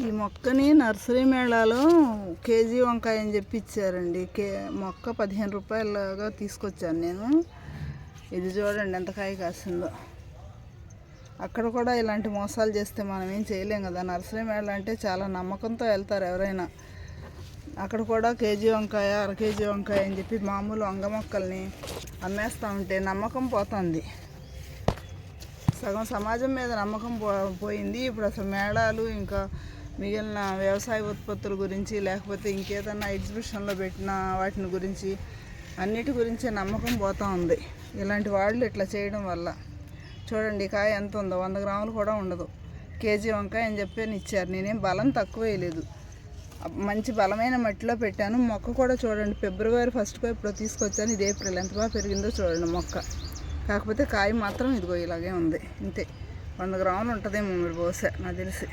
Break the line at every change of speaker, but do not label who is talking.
ఈ మొక్కని nursery మేళాలో KG వంకాయ అని చెప్పి ఇచ్చారండి. మొక్క 15 రూపాయలగా తీసుకొచ్చాను నేను. ఇది చూడండి ఎంత కాయ కాసిందో. అక్కడ కూడా ఇలాంటి మోసాలు చేస్తే మనం ఏం చేయలేం కదా. నర్సరీ మేళ అంటే చాలా నమ్మకంతో వెళ్తారు ఎవరైనా. అక్కడ కూడా కేజీ వంకాయ, అర కేజీ వంకాయ అని చెప్పి మామూలు వంగ మొక్కల్ని అమ్మేస్తూ ఉంటే నమ్మకం పోతుంది. సగం సమాజం మీద నమ్మకం పోయింది. ఇప్పుడు అసలు మేళాలు ఇంకా మిగిలిన వ్యవసాయ ఉత్పత్తుల గురించి, లేకపోతే ఇంకేదన్నా ఎగ్జిబిషన్లో పెట్టిన వాటిని గురించి, అన్నిటి గురించి నమ్మకం పోతూ ఉంది ఇలాంటి వాళ్ళు ఇట్లా చేయడం వల్ల. చూడండి కాయ ఎంత ఉందో, 100 గ్రాములు కూడా ఉండదు. కేజీ వంకాయ అని చెప్పి ఇచ్చారు. నేనేం బలం తక్కువ వేయలేదు, మంచి బలమైన మట్టిలో పెట్టాను. మొక్క కూడా చూడండి, ఫిబ్రవరి 1 ఇప్పుడు తీసుకొచ్చాను. ఇది ఏప్రిల్, ఎంత బాగా పెరిగిందో చూడండి మొక్క. కాకపోతే కాయ మాత్రం ఇదిగో ఇలాగే ఉంది. ఇంతే, 100 గ్రాములు ఉంటుందేమో మీరు బహుశా నాకు తెలిసి.